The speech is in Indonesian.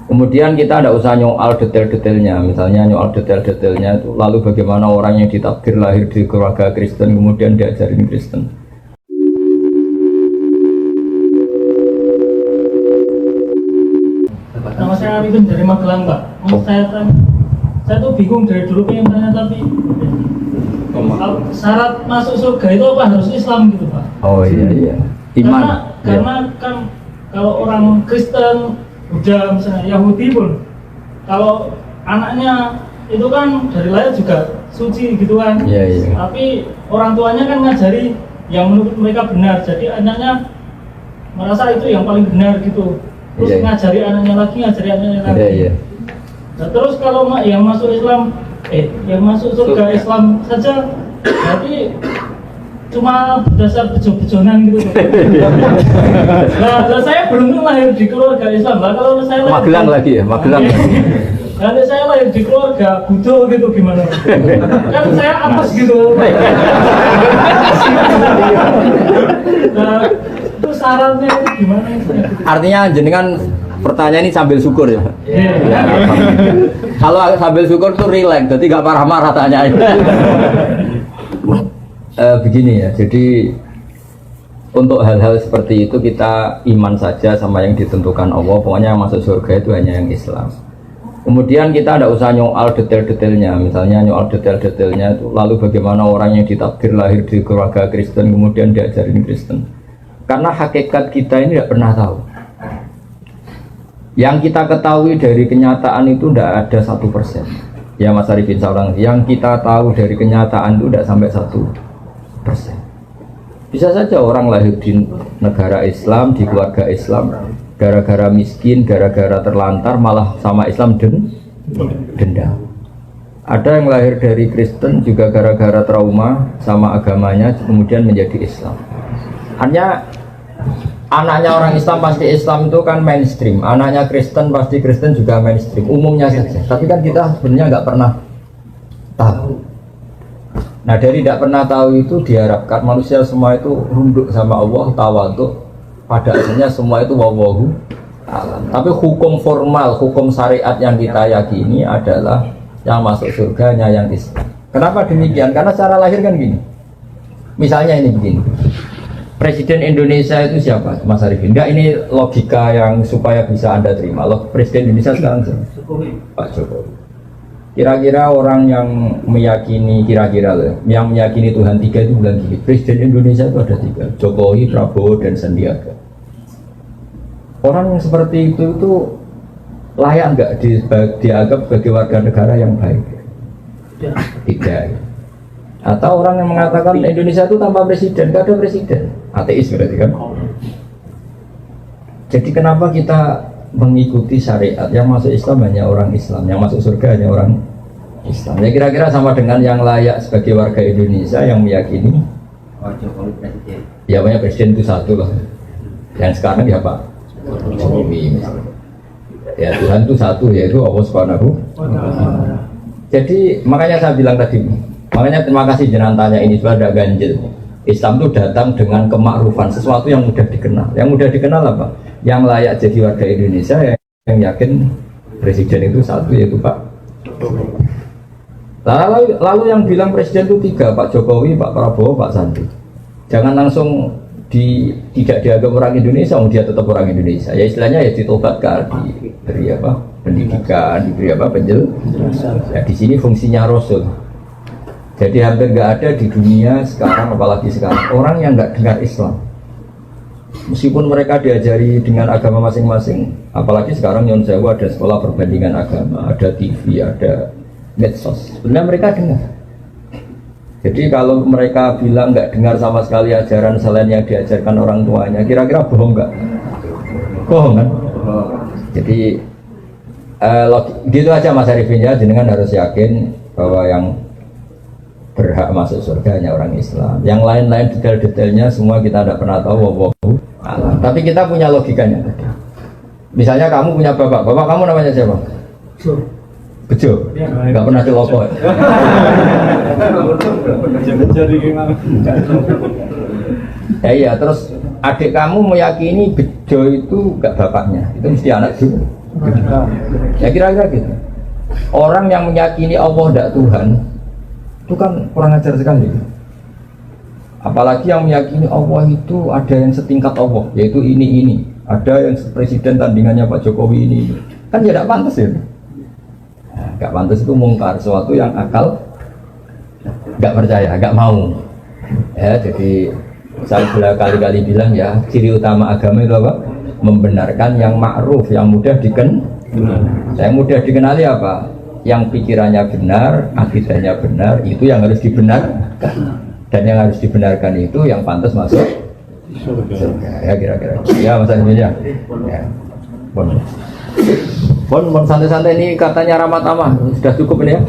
Kemudian kita tidak usah nyoal detail-detailnya, misalnya nyoal detail-detailnya itu lalu bagaimana orang yang ditakdir lahir di keluarga Kristen kemudian diajarin Kristen. Nama saya Arifin dari Magelang, Pak. Saya tuh bingung dari dulu pengen tanya tapi syarat masuk surga itu apa harus Islam gitu, Pak? Oh iya. Iman. Karena kan kalau orang Kristen, Buddha, misalnya Yahudi pun, kalau anaknya itu kan dari lahir juga suci gitu kan. Iya. Tapi orang tuanya kan ngajari yang menurut mereka benar, jadi anaknya merasa itu yang paling benar gitu. Terus ngajari anaknya lagi. Iya. Nah, terus kalau yang masuk Islam, yang masuk surga Islam saja, berarti cuma berdasar bejo-bejonan gitu. Nah, saya beruntung lahir di keluarga Islam. Lah kalau saya lahir Magelang lagi ya, Magelang. Nanti saya lahir di keluarga Buddha gitu gimana? Kan saya apes gitu. Nah, itu syaratnya itu gimana? Artinya jenengan pertanyaan ini sambil syukur ya. Ya. Kalau sambil syukur tuh relax, jadi gak marah-marah tanya. Begini ya, jadi untuk hal-hal seperti itu kita iman saja sama yang ditentukan Allah. Pokoknya yang masuk surga itu hanya yang Islam. Kemudian kita tidak usah nyoal detail-detailnya, misalnya nyoal detail-detailnya itu lalu bagaimana orang yang ditakdir lahir di keluarga Kristen kemudian diajarin Kristen. Karena hakikat kita ini tidak pernah tahu. Yang kita ketahui dari kenyataan itu tidak ada 1%. Ya Mas Arifin Saurang, yang kita tahu dari kenyataan itu tidak sampai 1%. Bisa saja orang lahir di negara Islam, di keluarga Islam, gara-gara miskin, gara-gara terlantar malah sama Islam denda. Ada yang lahir dari Kristen juga gara-gara trauma sama agamanya kemudian menjadi Islam. Hanya anaknya orang Islam pasti Islam itu kan mainstream, anaknya Kristen pasti Kristen juga mainstream, umumnya saja. Tapi kan kita sebenarnya nggak pernah tahu. Nah dari tidak pernah tahu itu diharapkan manusia semua itu runduk sama Allah, tawadhu. Pada akhirnya semua itu wallahu a'lam. Tapi hukum formal, hukum syariat yang kita yakini adalah yang masuk surganya yang Islam. Kenapa demikian? Karena secara lahir kan gini. Misalnya ini begini. Presiden Indonesia itu siapa, Mas Arifin? Enggak, ini logika yang supaya bisa Anda terima. Presiden Indonesia sekarang siapa? Pak Jokowi. Kira-kira orang yang meyakini, yang meyakini Tuhan 3 itu bilang gini, Presiden Indonesia itu ada 3, Jokowi, Prabowo, dan Sandiaga. Orang yang seperti itu layak nggak dianggap sebagai warga negara yang baik? Tidak. Atau orang yang mengatakan Indonesia itu tanpa presiden, nggak ada presiden, ateis berarti kan? Jadi kenapa kita mengikuti syariat yang masuk Islam hanya orang Islam, yang masuk surga hanya orang Islam? Ya kira-kira sama dengan yang layak sebagai warga Indonesia yang meyakini Jokowi presiden. Ya banyak presiden itu satu lah. Yang sekarang ya Pak Jokowi misalnya. Ya Tuhan itu satu, yaitu Allah Subhanahu. Jadi makanya saya bilang tadi, makanya terima kasih jenengan tanya ini sudah ada ganjil. Islam itu datang dengan kemakrufan, sesuatu yang mudah dikenal. Yang mudah dikenal apa? Yang layak jadi warga Indonesia yang yakin presiden itu satu, yaitu Pak Jokowi. Lalu yang bilang presiden itu 3, Pak Jokowi, Pak Prabowo, Pak Sandi. Jangan langsung tidak dianggap orang Indonesia, dia tetap orang Indonesia. Ya istilahnya ya ditobatkan, diberi apa? Pendidikan, diberi apa? Penjelasan. Ya di sini fungsinya Rasul. Jadi hampir nggak ada di dunia sekarang, apalagi sekarang, orang yang nggak dengar Islam. Meskipun mereka diajari dengan agama masing-masing, apalagi sekarang Nyon Sewu ada sekolah perbandingan agama, ada TV, ada medsos. Sebenarnya mereka dengar. Jadi kalau mereka bilang nggak dengar sama sekali ajaran selain yang diajarkan orang tuanya, kira-kira bohong nggak? Bohong kan? Jadi gitu aja Mas Arifin ya, jenengan harus yakin bahwa yang berhak masuk surga hanya orang Islam. Yang lain-lain detail-detailnya semua kita tidak pernah tahu. Tapi kita punya logikanya. Misalnya kamu punya bapak kamu namanya siapa? Bejo, nggak pernah celoko. Ya iya, terus adik kamu meyakini Bejo itu nggak bapaknya, itu mesti anak juga. Ya kira-kira gitu. Orang yang meyakini Allah tidak Tuhan itu kan kurang ajar sekali. Apalagi yang meyakini Allah itu ada yang setingkat Allah, yaitu ini. Ada yang presiden tandingannya Pak Jokowi ini. Kan tidak pantas ya. Gak pantas itu mungkar, sesuatu yang akal gak percaya, gak mau. Ya, jadi saya sudah kali-kali bilang ya, ciri utama agama itu apa? Membenarkan yang ma'ruf, yang mudah Yang mudah dikenali apa? Yang pikirannya benar, akidahnya benar, itu yang harus dibenarkan. Dan yang harus dibenarkan itu yang pantas masuk surga. Ya kira-kira. Ya Mas Aninya. Ya. Bon santai-santai ini katanya Ramadhan sudah cukup ini ya.